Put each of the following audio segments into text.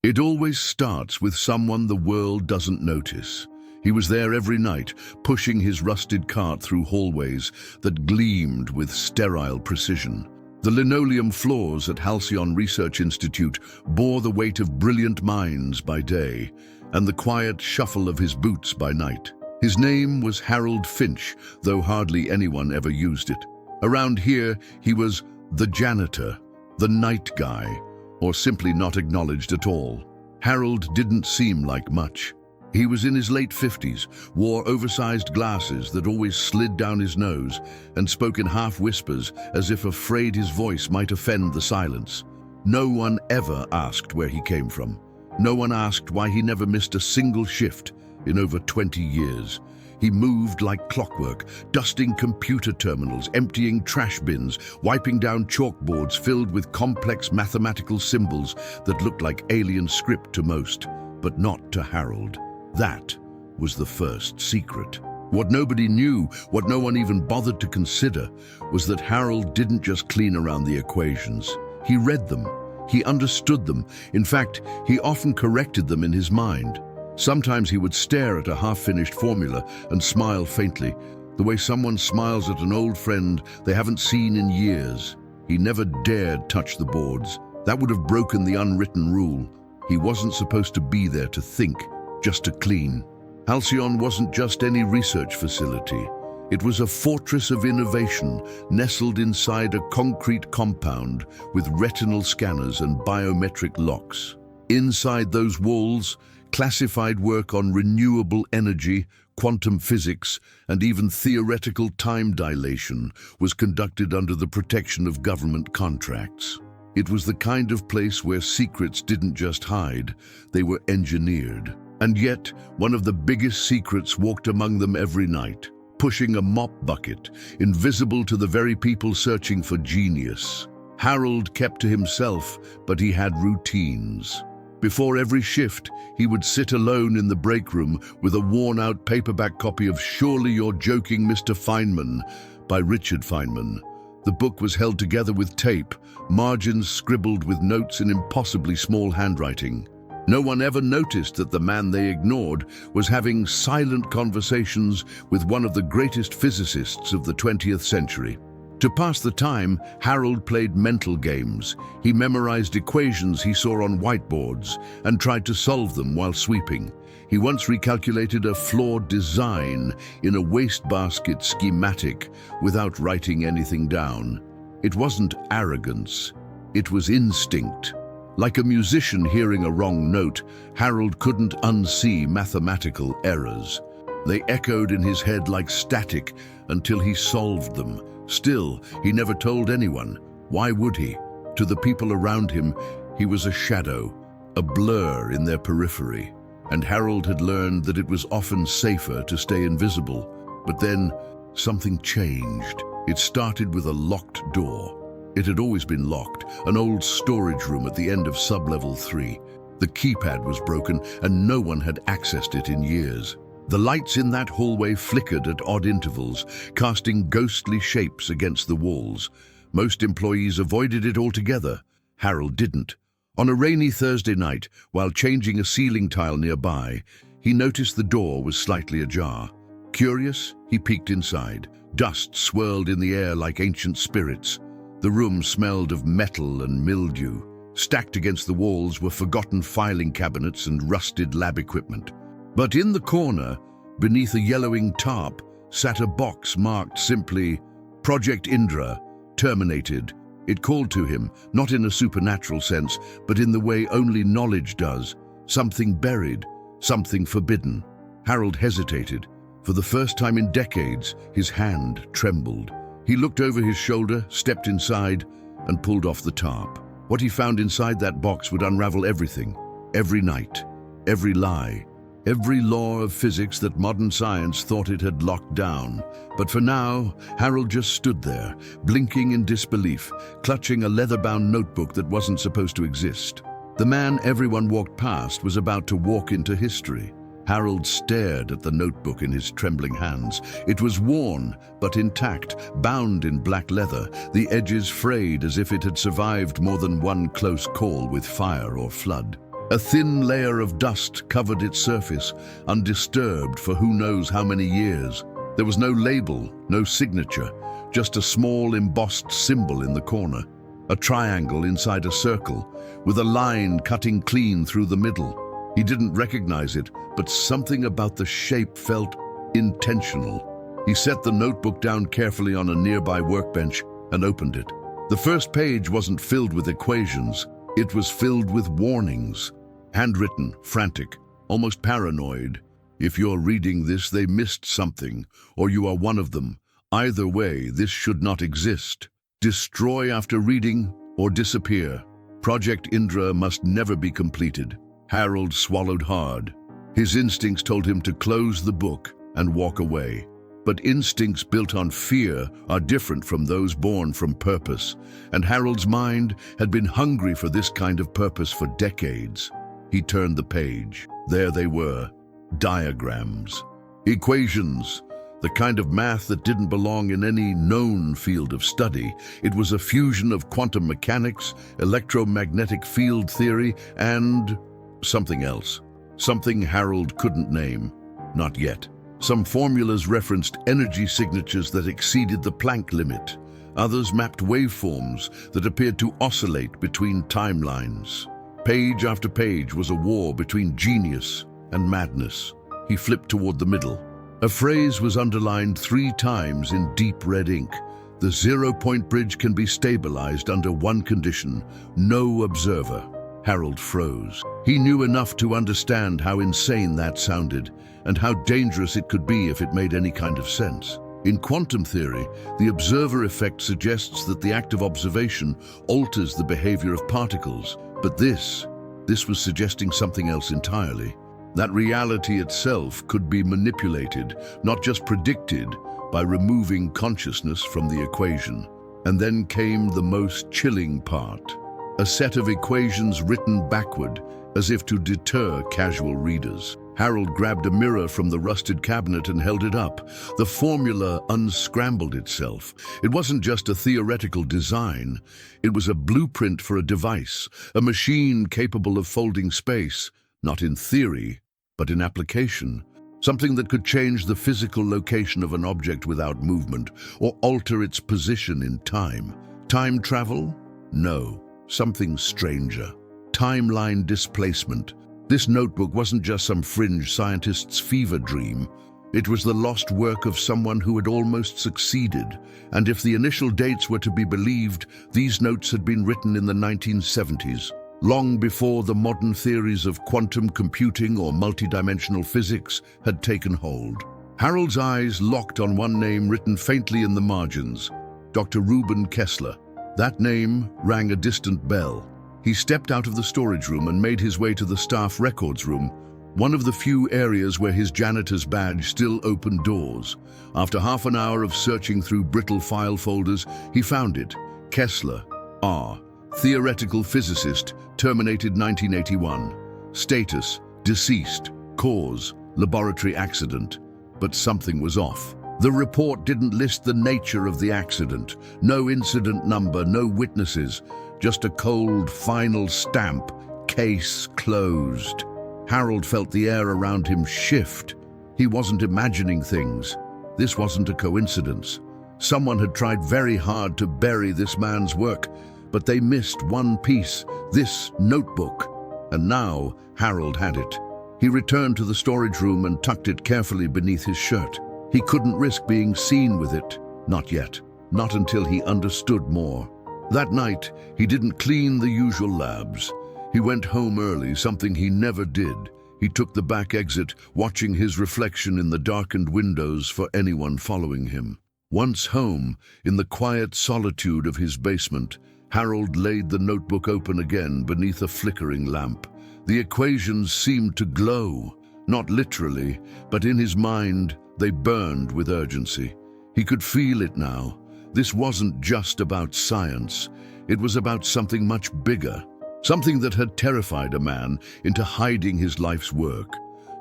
It always starts with someone the world doesn't notice. He was there every night, pushing his rusted cart through hallways that gleamed with sterile precision. The linoleum floors at Halcyon Research Institute bore the weight of brilliant minds by day, and the quiet shuffle of his boots by night. His name was Harold Finch, though hardly anyone ever used it. Around here, he was the janitor, the night guy, or simply not acknowledged at all. Harold didn't seem like much. He was in his late 50s, wore oversized glasses that always slid down his nose, and spoke in half whispers as if afraid his voice might offend the silence. No one ever asked where he came from. No one asked why he never missed a single shift in over 20 years. He moved like clockwork, dusting computer terminals, emptying trash bins, wiping down chalkboards filled with complex mathematical symbols that looked like alien script to most, but not to Harold. That was the first secret. What nobody knew, what no one even bothered to consider, was that Harold didn't just clean around the equations. He read them. He understood them. In fact, he often corrected them in his mind. Sometimes he would stare at a half-finished formula and smile faintly, the way someone smiles at an old friend they haven't seen in years. He never dared touch the boards. That would have broken the unwritten rule. He wasn't supposed to be there to think, just to clean. Halcyon wasn't just any research facility. It was a fortress of innovation nestled inside a concrete compound with retinal scanners and biometric locks. Inside those walls, classified work on renewable energy, quantum physics, and even theoretical time dilation was conducted under the protection of government contracts. It was the kind of place where secrets didn't just hide, they were engineered. And yet, one of the biggest secrets walked among them every night, pushing a mop bucket, invisible to the very people searching for genius. Harold kept to himself, but he had routines. Before every shift, he would sit alone in the break room with a worn-out paperback copy of Surely You're Joking, Mr. Feynman by Richard Feynman. The book was held together with tape, margins scribbled with notes in impossibly small handwriting. No one ever noticed that the man they ignored was having silent conversations with one of the greatest physicists of the 20th century. To pass the time, Harold played mental games. He memorized equations he saw on whiteboards and tried to solve them while sweeping. He once recalculated a flawed design in a wastebasket schematic without writing anything down. It wasn't arrogance, it was instinct. Like a musician hearing a wrong note, Harold couldn't unsee mathematical errors. They echoed in his head like static until he solved them. Still, he never told anyone. Why would he? To the people around him, he was a shadow, a blur in their periphery. And Harold had learned that it was often safer to stay invisible. But then, something changed. It started with a locked door. It had always been locked, an old storage room at the end of sub-level 3. The keypad was broken, and no one had accessed it in years. The lights in that hallway flickered at odd intervals, casting ghostly shapes against the walls. Most employees avoided it altogether. Harold didn't. On a rainy Thursday night, while changing a ceiling tile nearby, he noticed the door was slightly ajar. Curious, he peeked inside. Dust swirled in the air like ancient spirits. The room smelled of metal and mildew. Stacked against the walls were forgotten filing cabinets and rusted lab equipment. But in the corner, beneath a yellowing tarp, sat a box marked simply, Project Indra, terminated. It called to him, not in a supernatural sense, but in the way only knowledge does. Something buried, something forbidden. Harold hesitated. For the first time in decades, his hand trembled. He looked over his shoulder, stepped inside, and pulled off the tarp. What he found inside that box would unravel everything. Every night, every lie, every law of physics that modern science thought it had locked down. But for now, Harold just stood there, blinking in disbelief, clutching a leather-bound notebook that wasn't supposed to exist. The man everyone walked past was about to walk into history. Harold stared at the notebook in his trembling hands. It was worn, but intact, bound in black leather, the edges frayed as if it had survived more than one close call with fire or flood. A thin layer of dust covered its surface, undisturbed for who knows how many years. There was no label, no signature, just a small embossed symbol in the corner. A triangle inside a circle, with a line cutting clean through the middle. He didn't recognize it, but something about the shape felt intentional. He set the notebook down carefully on a nearby workbench and opened it. The first page wasn't filled with equations. It was filled with warnings. Handwritten, frantic, almost paranoid. If you're reading this, they missed something, or you are one of them. Either way, this should not exist. Destroy after reading or disappear. Project Indra must never be completed. Harold swallowed hard. His instincts told him to close the book and walk away. But instincts built on fear are different from those born from purpose, and Harold's mind had been hungry for this kind of purpose for decades. He turned the page. There they were, diagrams, equations, the kind of math that didn't belong in any known field of study. It was a fusion of quantum mechanics, electromagnetic field theory, and something else. Something Harold couldn't name. Not yet. Some formulas referenced energy signatures that exceeded the Planck limit. Others mapped waveforms that appeared to oscillate between timelines. Page after page was a war between genius and madness. He flipped toward the middle. A phrase was underlined 3 times in deep red ink. The 0-point bridge can be stabilized under one condition: no observer. Harold froze. He knew enough to understand how insane that sounded, and how dangerous it could be if it made any kind of sense. In quantum theory, the observer effect suggests that the act of observation alters the behavior of particles. But this was suggesting something else entirely. That reality itself could be manipulated, not just predicted, by removing consciousness from the equation. And then came the most chilling part. A set of equations written backward, as if to deter casual readers. Harold grabbed a mirror from the rusted cabinet and held it up. The formula unscrambled itself. It wasn't just a theoretical design. It was a blueprint for a device, a machine capable of folding space, not in theory, but in application. Something that could change the physical location of an object without movement, or alter its position in time. Time travel? No. Something stranger. Timeline displacement. This notebook wasn't just some fringe scientist's fever dream. It was the lost work of someone who had almost succeeded. And if the initial dates were to be believed, these notes had been written in the 1970s, long before the modern theories of quantum computing or multidimensional physics had taken hold. Harold's eyes locked on one name written faintly in the margins: Dr. Reuben Kessler. That name rang a distant bell. He stepped out of the storage room and made his way to the staff records room, one of the few areas where his janitor's badge still opened doors. After half an hour of searching through brittle file folders, he found it. Kessler, R. Theoretical physicist, terminated 1981. Status, deceased. Cause, laboratory accident. But something was off. The report didn't list the nature of the accident. No incident number, no witnesses. Just a cold, final stamp. Case closed. Harold felt the air around him shift. He wasn't imagining things. This wasn't a coincidence. Someone had tried very hard to bury this man's work, but they missed one piece, this notebook. And now Harold had it. He returned to the storage room and tucked it carefully beneath his shirt. He couldn't risk being seen with it. Not yet. Not until he understood more. That night, he didn't clean the usual labs. He went home early, something he never did. He took the back exit, watching his reflection in the darkened windows for anyone following him. Once home, in the quiet solitude of his basement, Harold laid the notebook open again beneath a flickering lamp. The equations seemed to glow, not literally, but in his mind, they burned with urgency. He could feel it now. This wasn't just about science. It was about something much bigger. Something that had terrified a man into hiding his life's work.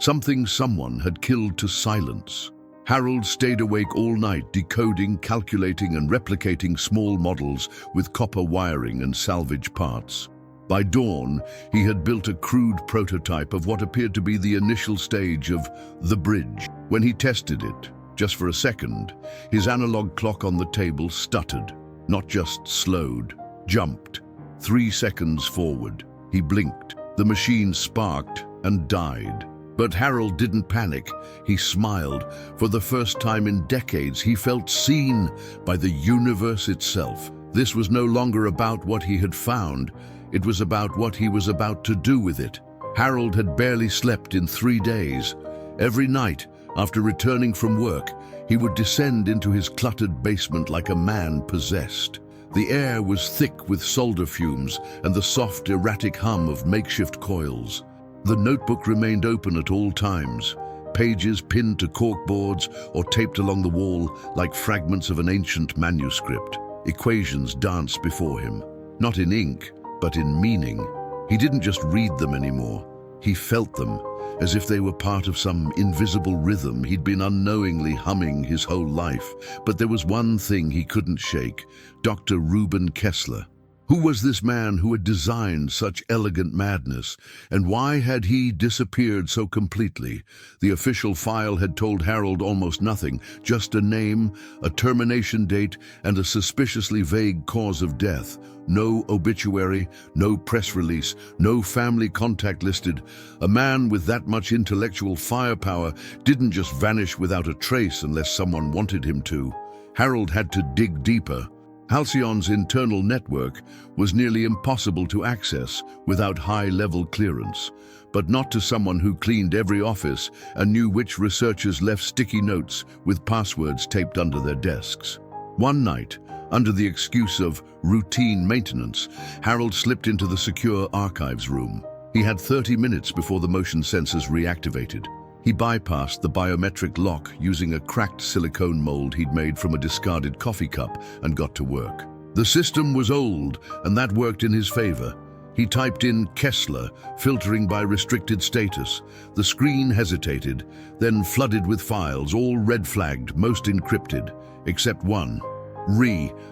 Something someone had killed to silence. Harold stayed awake all night, decoding, calculating, and replicating small models with copper wiring and salvage parts. By dawn, he had built a crude prototype of what appeared to be the initial stage of the bridge. When he tested it, just for a second, his analog clock on the table stuttered, not just slowed, jumped. 3 seconds forward. He blinked. The machine sparked and died. But Harold didn't panic. He smiled. For the first time in decades, he felt seen by the universe itself. This was no longer about what he had found. It was about what he was about to do with it. Harold had barely slept in 3 days. Every night, after returning from work, he would descend into his cluttered basement like a man possessed. The air was thick with solder fumes and the soft, erratic hum of makeshift coils. The notebook remained open at all times, pages pinned to corkboards or taped along the wall like fragments of an ancient manuscript. Equations danced before him, not in ink, but in meaning. He didn't just read them anymore. He felt them, as if they were part of some invisible rhythm he'd been unknowingly humming his whole life. But there was one thing he couldn't shake: Dr. Reuben Kessler. Who was this man who had designed such elegant madness, and why had he disappeared so completely? The official file had told Harold almost nothing, just a name, a termination date, and a suspiciously vague cause of death. No obituary, no press release, no family contact listed. A man with that much intellectual firepower didn't just vanish without a trace unless someone wanted him to. Harold had to dig deeper. Halcyon's internal network was nearly impossible to access without high-level clearance, but not to someone who cleaned every office and knew which researchers left sticky notes with passwords taped under their desks. One night, under the excuse of routine maintenance, Harold slipped into the secure archives room. He had 30 minutes before the motion sensors reactivated. He bypassed the biometric lock using a cracked silicone mold he'd made from a discarded coffee cup and got to work. The system was old, and that worked in his favor. He typed in Kessler, filtering by restricted status. The screen hesitated, then flooded with files, all red-flagged, most encrypted, except one.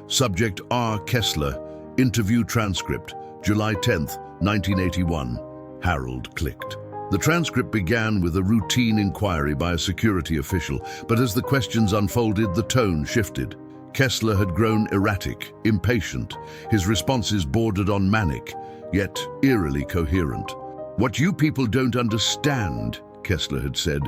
Subject R. Kessler, interview transcript, July 10th, 1981. Harold clicked. The transcript began with a routine inquiry by a security official, but as the questions unfolded, the tone shifted. Kessler had grown erratic, impatient. His responses bordered on manic, yet eerily coherent. "What you people don't understand," Kessler had said,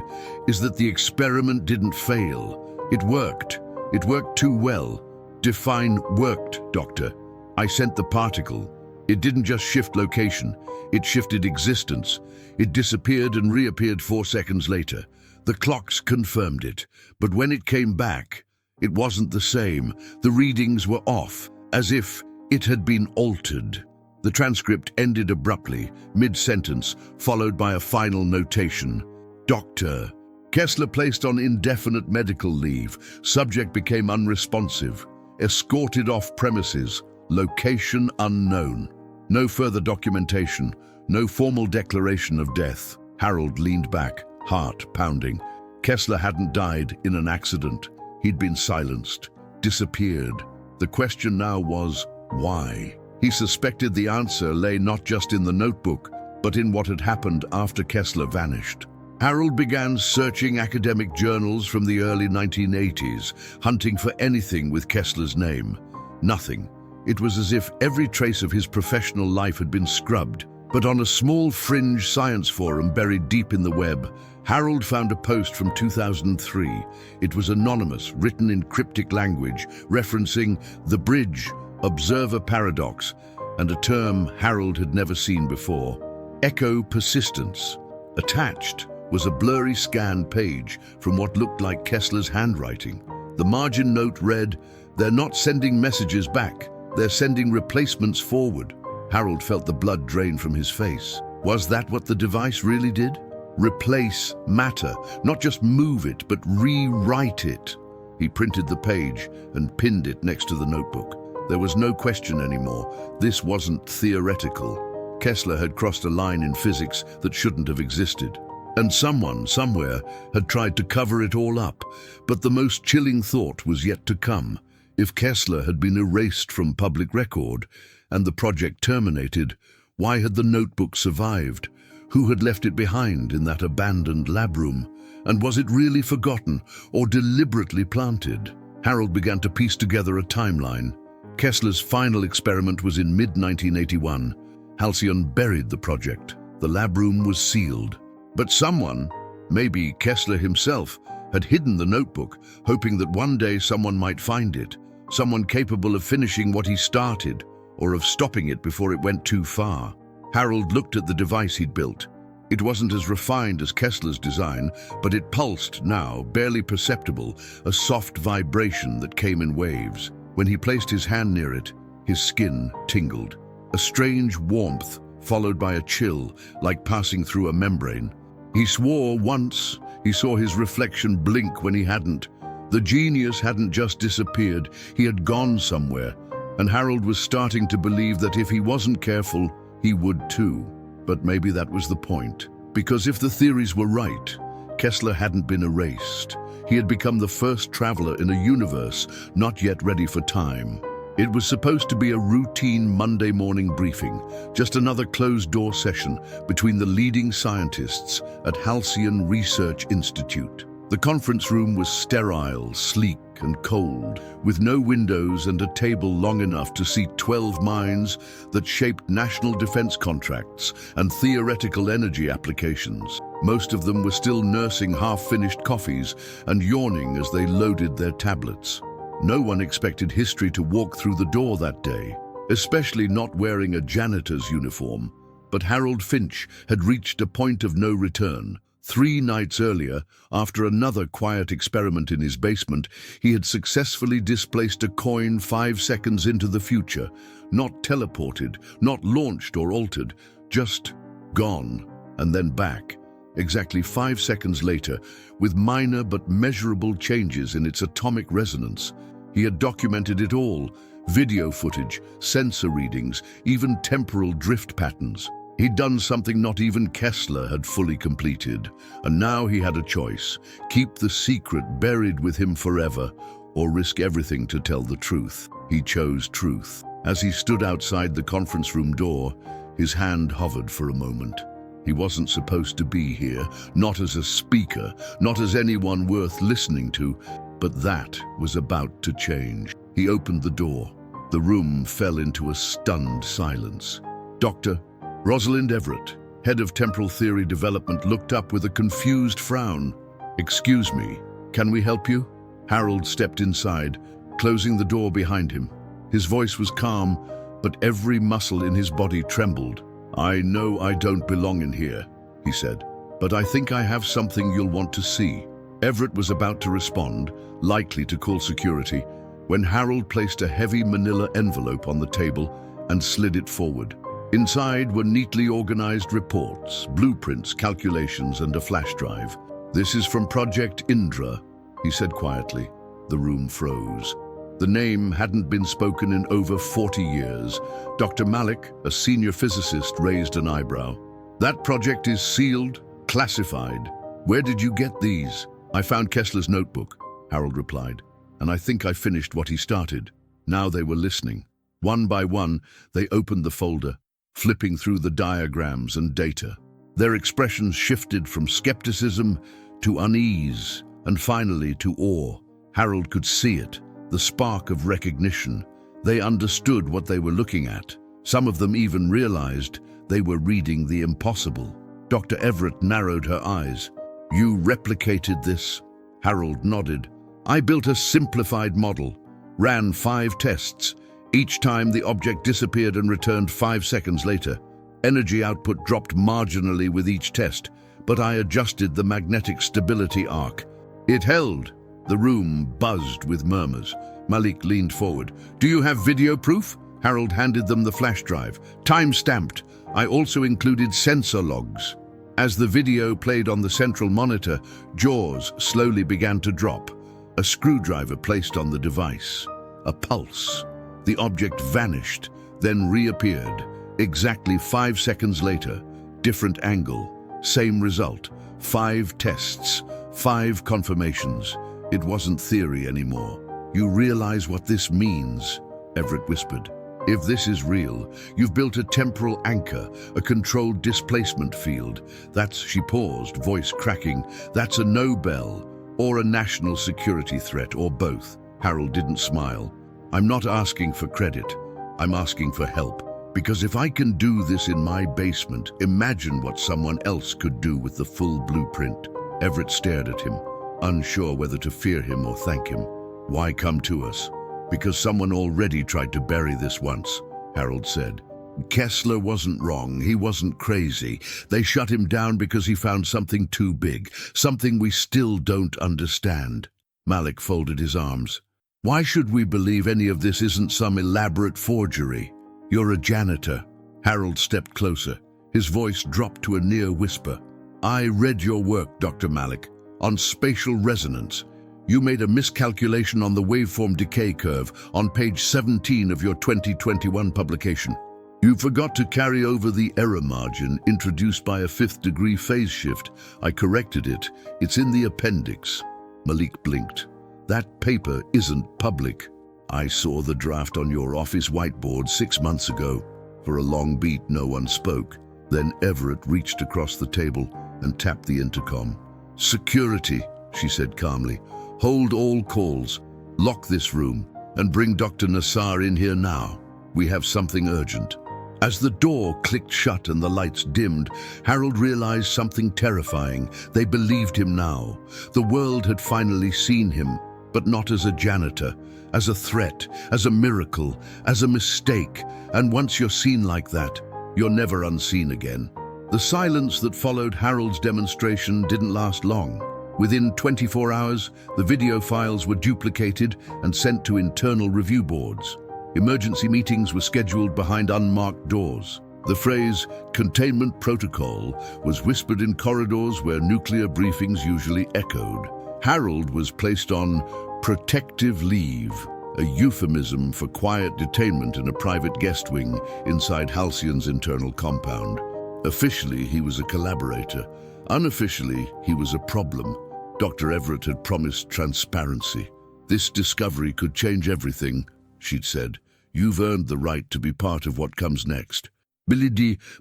"is that the experiment didn't fail. It worked. It worked too well. Define worked, Doctor. I sent the particle. It didn't just shift location. It shifted existence. It disappeared and reappeared 4 seconds later. The clocks confirmed it. But when it came back, it wasn't the same. The readings were off, as if it had been altered." The transcript ended abruptly, mid-sentence, followed by a final notation. "Doctor." Kessler placed on indefinite medical leave. Subject became unresponsive. Escorted off premises. Location unknown. No further documentation. No formal declaration of death. Harold leaned back, heart pounding. Kessler hadn't died in an accident. He'd been silenced, disappeared. The question now was, why? He suspected the answer lay not just in the notebook, but in what had happened after Kessler vanished. Harold began searching academic journals from the early 1980s, hunting for anything with Kessler's name. Nothing. It was as if every trace of his professional life had been scrubbed. But on a small fringe science forum buried deep in the web, Harold found a post from 2003. It was anonymous, written in cryptic language, referencing the bridge, observer paradox, and a term Harold had never seen before: echo persistence. Attached was a blurry scan page from what looked like Kessler's handwriting. The margin note read, "They're not sending messages back. They're sending replacements forward." Harold felt the blood drain from his face. Was that what the device really did? Replace matter, not just move it, but rewrite it. He printed the page and pinned it next to the notebook. There was no question anymore. This wasn't theoretical. Kessler had crossed a line in physics that shouldn't have existed. And someone, somewhere, had tried to cover it all up. But the most chilling thought was yet to come. If Kessler had been erased from public record and the project terminated, Why had the notebook survived? Who had left it behind in that abandoned lab room? And was it really forgotten or deliberately planted? Harold began to piece together a timeline. Kessler's final experiment was in mid-1981. Halcyon buried the project. The lab room was sealed. But someone, maybe Kessler himself, had hidden the notebook, hoping that one day someone might find it, someone capable of finishing what he started, or of stopping it before it went too far. Harold looked at the device he'd built. It wasn't as refined as Kessler's design, but it pulsed now, barely perceptible, a soft vibration that came in waves. When he placed his hand near it, his skin tingled. A strange warmth, followed by a chill, like passing through a membrane. He swore once he saw his reflection blink when he hadn't. The genius hadn't just disappeared, he had gone somewhere, and Harold was starting to believe that if he wasn't careful, he would too. But maybe that was the point. Because if the theories were right, Kessler hadn't been erased. He had become the first traveler in a universe not yet ready for time. It was supposed to be a routine Monday morning briefing, just another closed-door session between the leading scientists at Halcyon Research Institute. The conference room was sterile, sleek, and cold, with no windows and a table long enough to seat 12 minds that shaped national defense contracts and theoretical energy applications. Most of them were still nursing half-finished coffees and yawning as they loaded their tablets. No one expected history to walk through the door that day, especially not wearing a janitor's uniform. But Harold Finch had reached a point of no return. 3 nights earlier, after another quiet experiment in his basement, he had successfully displaced a coin 5 seconds into the future, not teleported, not launched or altered, just gone, and then back, exactly 5 seconds later, with minor but measurable changes in its atomic resonance. He had documented it all: video footage, sensor readings, even temporal drift patterns. He'd done something not even Kessler had fully completed, and now he had a choice: keep the secret buried with him forever, or risk everything to tell the truth. He chose truth. As he stood outside the conference room door, his hand hovered for a moment. He wasn't supposed to be here, not as a speaker, not as anyone worth listening to, but that was about to change. He opened the door. The room fell into a stunned silence. Dr. Rosalind Everett, head of temporal theory development, looked up with a confused frown. "Excuse me, can we help you?" Harold stepped inside, closing the door behind him. His voice was calm, but every muscle in his body trembled. "I know I don't belong in here," he said, "but I think I have something you'll want to see." Everett was about to respond, likely to call security, when Harold placed a heavy manila envelope on the table and slid it forward. Inside were neatly organized reports, blueprints, calculations, and a flash drive. "This is from Project Indra," he said quietly. The room froze. The name hadn't been spoken in over 40 years. Dr. Malik, a senior physicist, raised an eyebrow. "That project is sealed, classified. Where did you get these?" "I found Kessler's notebook," Harold replied, "and I think I finished what he started." Now they were listening. One by one, they opened the folder, flipping through the diagrams and data. Their expressions shifted from skepticism to unease, and finally to awe. Harold could see it, the spark of recognition. They understood what they were looking at. Some of them even realized they were reading the impossible. Dr. Everett narrowed her eyes. "You replicated this?" Harold nodded. "I built a simplified model, ran 5 tests. Each time the object disappeared and returned 5 seconds later. Energy output dropped marginally with each test, but I adjusted the magnetic stability arc. It held." The room buzzed with murmurs. Malik leaned forward. "Do you have video proof?" Harold handed them the flash drive. "Time-stamped. I also included sensor logs." As the video played on the central monitor, jaws slowly began to drop. A screwdriver placed on the device. A pulse. The object vanished, then reappeared. Exactly 5 seconds later. Different angle. Same result. 5 tests. 5 confirmations. It wasn't theory anymore. "You realize what this means?" Everett whispered. If this is real, you've built a temporal anchor, a controlled displacement field. She paused, voice cracking. That's a Nobel, or a national security threat, or both. Harold didn't smile. I'm not asking for credit. I'm asking for help. Because if I can do this in my basement, imagine what someone else could do with the full blueprint. Everett stared at him, unsure whether to fear him or thank him. Why come to us? Because someone already tried to bury this once, Harold said. Kessler wasn't wrong, he wasn't crazy. They shut him down because he found something too big, something we still don't understand. Malik folded his arms. Why should we believe any of this isn't some elaborate forgery? You're a janitor. Harold stepped closer. His voice dropped to a near whisper. I read your work, Dr. Malik, on spatial resonance. You made a miscalculation on the waveform decay curve on page 17 of your 2021 publication. You forgot to carry over the error margin introduced by a fifth-degree phase shift. I corrected it. It's in the appendix. Malik blinked. That paper isn't public. I saw the draft on your office whiteboard 6 months ago. For a long beat, no one spoke. Then Everett reached across the table and tapped the intercom. Security, she said calmly. Hold all calls, lock this room, and bring Dr. Nassar in here now. We have something urgent. As the door clicked shut and the lights dimmed, Harold realized something terrifying. They believed him now. The world had finally seen him, but not as a janitor, as a threat, as a miracle, as a mistake. And once you're seen like that, you're never unseen again. The silence that followed Harold's demonstration didn't last long. Within 24 hours, the video files were duplicated and sent to internal review boards. Emergency meetings were scheduled behind unmarked doors. The phrase, containment protocol, was whispered in corridors where nuclear briefings usually echoed. Harold was placed on protective leave, a euphemism for quiet detainment in a private guest wing inside Halcyon's internal compound. Officially, he was a collaborator. Unofficially, he was a problem. Dr. Everett had promised transparency. This discovery could change everything, she'd said. You've earned the right to be part of what comes next.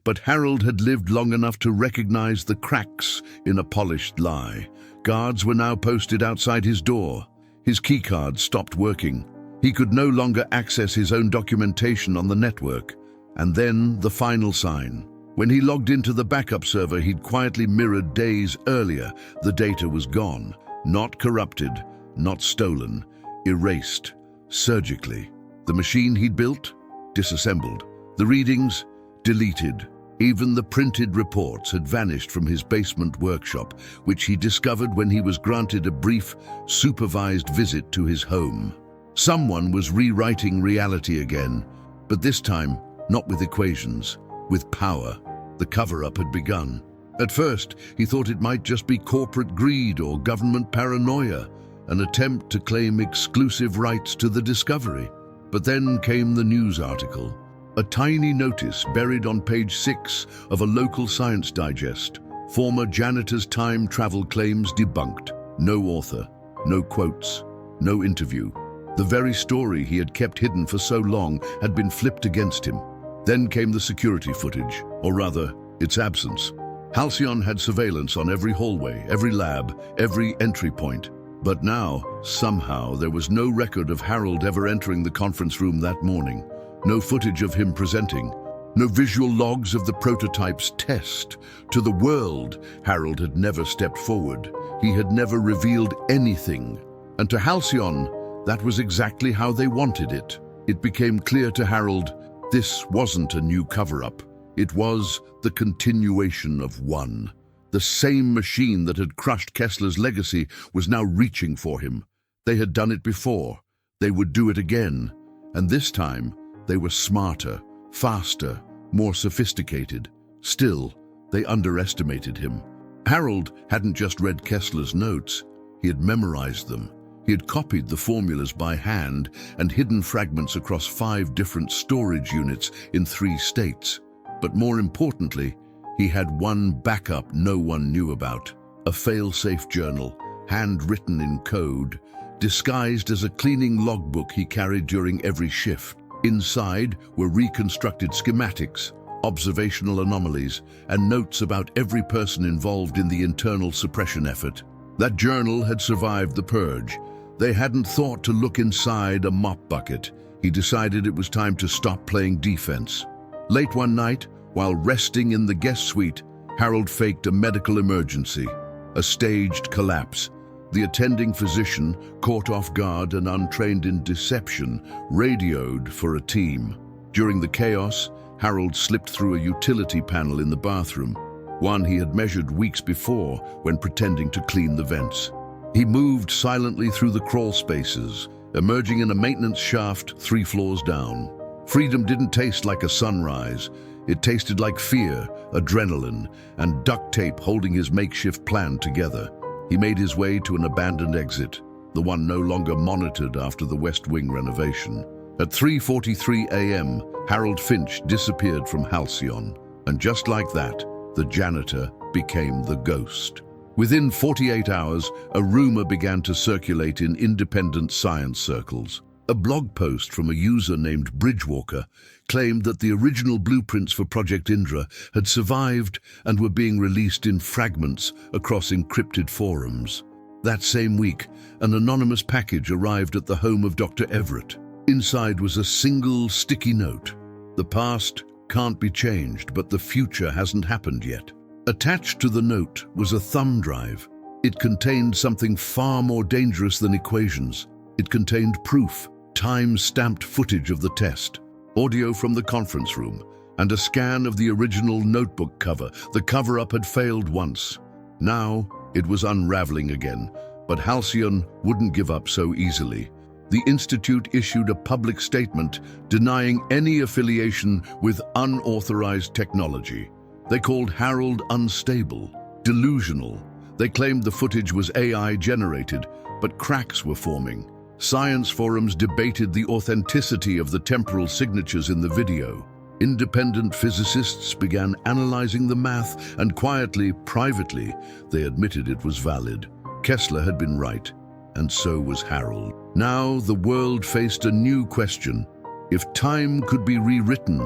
But Harold had lived long enough to recognize the cracks in a polished lie. Guards were now posted outside his door. His keycard stopped working. He could no longer access his own documentation on the network. And then the final sign. When he logged into the backup server he'd quietly mirrored days earlier, the data was gone. Not corrupted, not stolen, erased, surgically. The machine he'd built, disassembled. The readings, deleted. Even the printed reports had vanished from his basement workshop, which he discovered when he was granted a brief, supervised visit to his home. Someone was rewriting reality again, but this time not with equations, with power. The cover-up had begun. At first, he thought it might just be corporate greed or government paranoia, an attempt to claim exclusive rights to the discovery. But then came the news article. A tiny notice buried on page 6 of a local science digest. Former janitor's time travel claims debunked. No author, no quotes, no interview. The very story he had kept hidden for so long had been flipped against him. Then came the security footage, or rather, its absence. Halcyon had surveillance on every hallway, every lab, every entry point. But now, somehow, there was no record of Harold ever entering the conference room that morning. No footage of him presenting. No visual logs of the prototype's test. To the world, Harold had never stepped forward. He had never revealed anything. And to Halcyon, that was exactly how they wanted it. It became clear to Harold, this wasn't a new cover-up. It was the continuation of one. The same machine that had crushed Kessler's legacy was now reaching for him. They had done it before. They would do it again. And this time, they were smarter, faster, more sophisticated. Still, they underestimated him. Harold hadn't just read Kessler's notes. He had memorized them. He had copied the formulas by hand and hidden fragments across 5 different storage units in 3 states. But more importantly, he had one backup no one knew about. A fail-safe journal, handwritten in code, disguised as a cleaning logbook he carried during every shift. Inside were reconstructed schematics, observational anomalies, and notes about every person involved in the internal suppression effort. That journal had survived the purge. They hadn't thought to look inside a mop bucket. He decided it was time to stop playing defense. Late one night, while resting in the guest suite, Harold faked a medical emergency, a staged collapse. The attending physician, caught off guard and untrained in deception, radioed for a team. During the chaos, Harold slipped through a utility panel in the bathroom, one he had measured weeks before when pretending to clean the vents. He moved silently through the crawl spaces, emerging in a maintenance shaft 3 floors down. Freedom didn't taste like a sunrise. It tasted like fear, adrenaline, and duct tape holding his makeshift plan together. He made his way to an abandoned exit, the one no longer monitored after the West Wing renovation. At 3:43 a.m., Harold Finch disappeared from Halcyon, and just like that, the janitor became the ghost. Within 48 hours, a rumor began to circulate in independent science circles. A blog post from a user named Bridgewalker claimed that the original blueprints for Project Indra had survived and were being released in fragments across encrypted forums. That same week, an anonymous package arrived at the home of Dr. Everett. Inside was a single sticky note. The past can't be changed, but the future hasn't happened yet. Attached to the note was a thumb drive. It contained something far more dangerous than equations. It contained proof, time-stamped footage of the test, audio from the conference room, and a scan of the original notebook cover. The cover-up had failed once. Now it was unraveling again, but Halcyon wouldn't give up so easily. The Institute issued a public statement denying any affiliation with unauthorized technology. They called Harold unstable, delusional. They claimed the footage was AI-generated, but cracks were forming. Science forums debated the authenticity of the temporal signatures in the video. Independent physicists began analyzing the math, and quietly, privately, they admitted it was valid. Kessler had been right, and so was Harold. Now the world faced a new question. If time could be rewritten,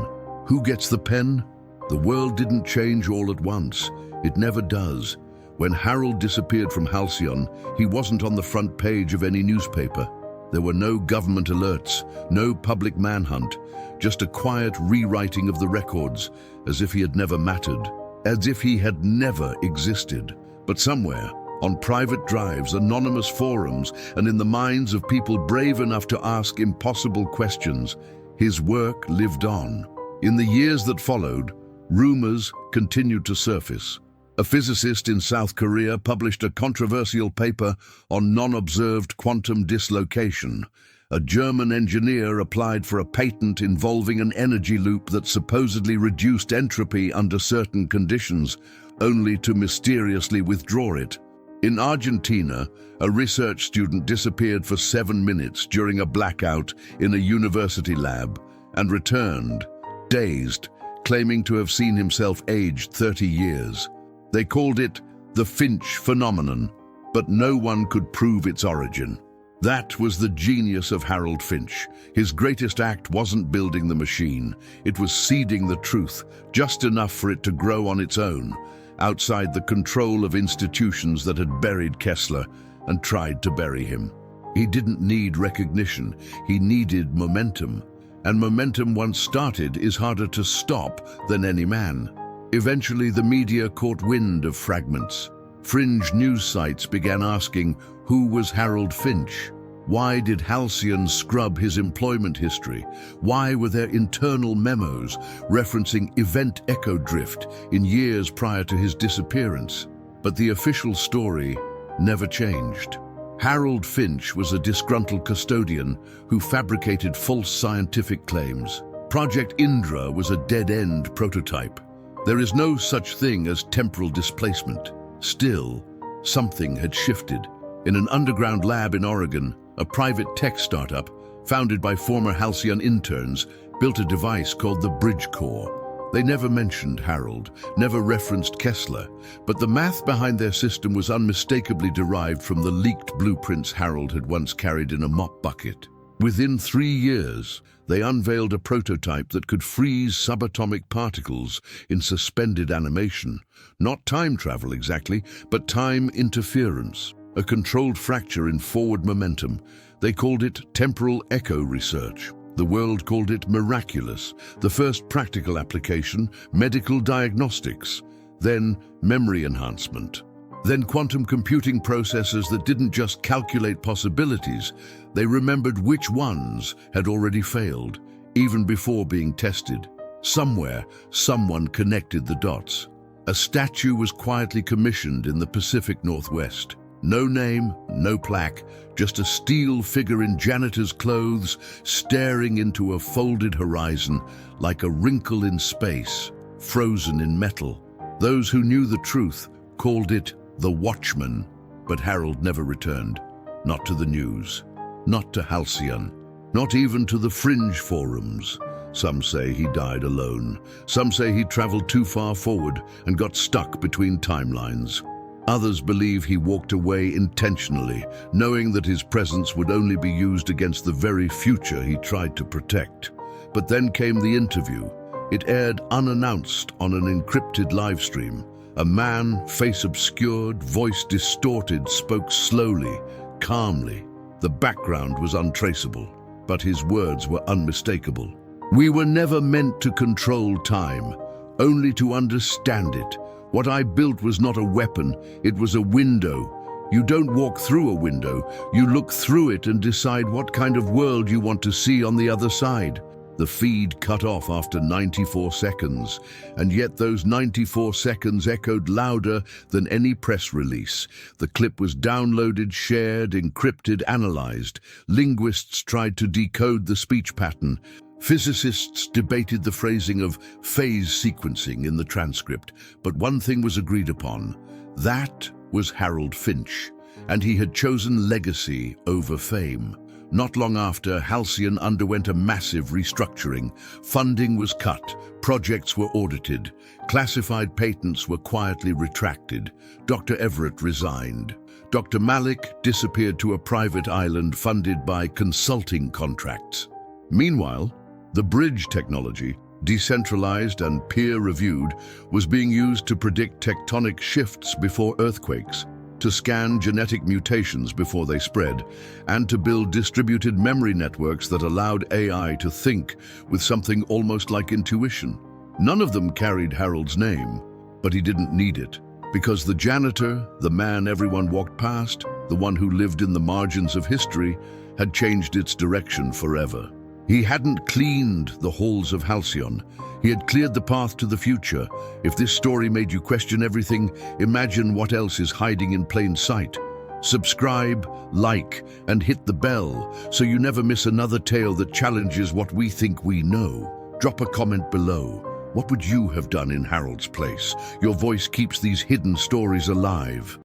who gets the pen? The world didn't change all at once. It never does. When Harold disappeared from Halcyon, he wasn't on the front page of any newspaper. There were no government alerts, no public manhunt, just a quiet rewriting of the records, as if he had never mattered, as if he had never existed. But somewhere, on private drives, anonymous forums, and in the minds of people brave enough to ask impossible questions, his work lived on. In the years that followed, rumors continued to surface. A physicist in South Korea published a controversial paper on non-observed quantum dislocation. A German engineer applied for a patent involving an energy loop that supposedly reduced entropy under certain conditions, only to mysteriously withdraw it. In Argentina, a research student disappeared for 7 minutes during a blackout in a university lab and returned, dazed, claiming to have seen himself aged 30 years. They called it the Finch phenomenon, but no one could prove its origin. That was the genius of Harold Finch. His greatest act wasn't building the machine. It was seeding the truth, just enough for it to grow on its own, outside the control of institutions that had buried Kessler and tried to bury him. He didn't need recognition. He needed momentum. And momentum once started is harder to stop than any man. Eventually, the media caught wind of fragments. Fringe news sites began asking, who was Harold Finch? Why did Halcyon scrub his employment history? Why were there internal memos referencing event echo drift in years prior to his disappearance? But the official story never changed. Harold Finch was a disgruntled custodian who fabricated false scientific claims. Project Indra was a dead-end prototype. There is no such thing as temporal displacement. Still, something had shifted. In an underground lab in Oregon, a private tech startup, founded by former Halcyon interns, built a device called the Bridge Core. They never mentioned Harold, never referenced Kessler, but the math behind their system was unmistakably derived from the leaked blueprints Harold had once carried in a mop bucket. Within 3 years, they unveiled a prototype that could freeze subatomic particles in suspended animation. Not time travel exactly, but time interference. A controlled fracture in forward momentum. They called it temporal echo research. The world called it miraculous. The first practical application, medical diagnostics. Then memory enhancement. Then quantum computing processors that didn't just calculate possibilities, they remembered which ones had already failed, even before being tested. Somewhere, someone connected the dots. A statue was quietly commissioned in the Pacific Northwest. No name, no plaque, just a steel figure in janitor's clothes staring into a folded horizon like a wrinkle in space, frozen in metal. Those who knew the truth called it the Watchman, but Harold never returned. Not to the news, not to Halcyon, not even to the fringe forums. Some say he died alone. Some say he traveled too far forward and got stuck between timelines. Others believe he walked away intentionally, knowing that his presence would only be used against the very future he tried to protect. But then came the interview. It aired unannounced on an encrypted live stream. A man, face obscured, voice distorted, spoke slowly, calmly. The background was untraceable, but his words were unmistakable. "We were never meant to control time, only to understand it. What I built was not a weapon, it was a window. You don't walk through a window, you look through it and decide what kind of world you want to see on the other side." The feed cut off after 94 seconds, and yet those 94 seconds echoed louder than any press release. The clip was downloaded, shared, encrypted, analyzed. Linguists tried to decode the speech pattern. Physicists debated the phrasing of phase sequencing in the transcript, but one thing was agreed upon. That was Harold Finch, and he had chosen legacy over fame. Not long after, Halcyon underwent a massive restructuring. Funding was cut, projects were audited, classified patents were quietly retracted. Dr. Everett resigned. Dr. Malik disappeared to a private island funded by consulting contracts. Meanwhile, the bridge technology, decentralized and peer-reviewed, was being used to predict tectonic shifts before earthquakes, to scan genetic mutations before they spread, and to build distributed memory networks that allowed AI to think with something almost like intuition. None of them carried Harold's name, but he didn't need it, because the janitor, the man everyone walked past, the one who lived in the margins of history, had changed its direction forever. He hadn't cleaned the halls of Halcyon. He had cleared the path to the future. If this story made you question everything, imagine what else is hiding in plain sight. Subscribe, like, and hit the bell so you never miss another tale that challenges what we think we know. Drop a comment below. What would you have done in Harold's place? Your voice keeps these hidden stories alive.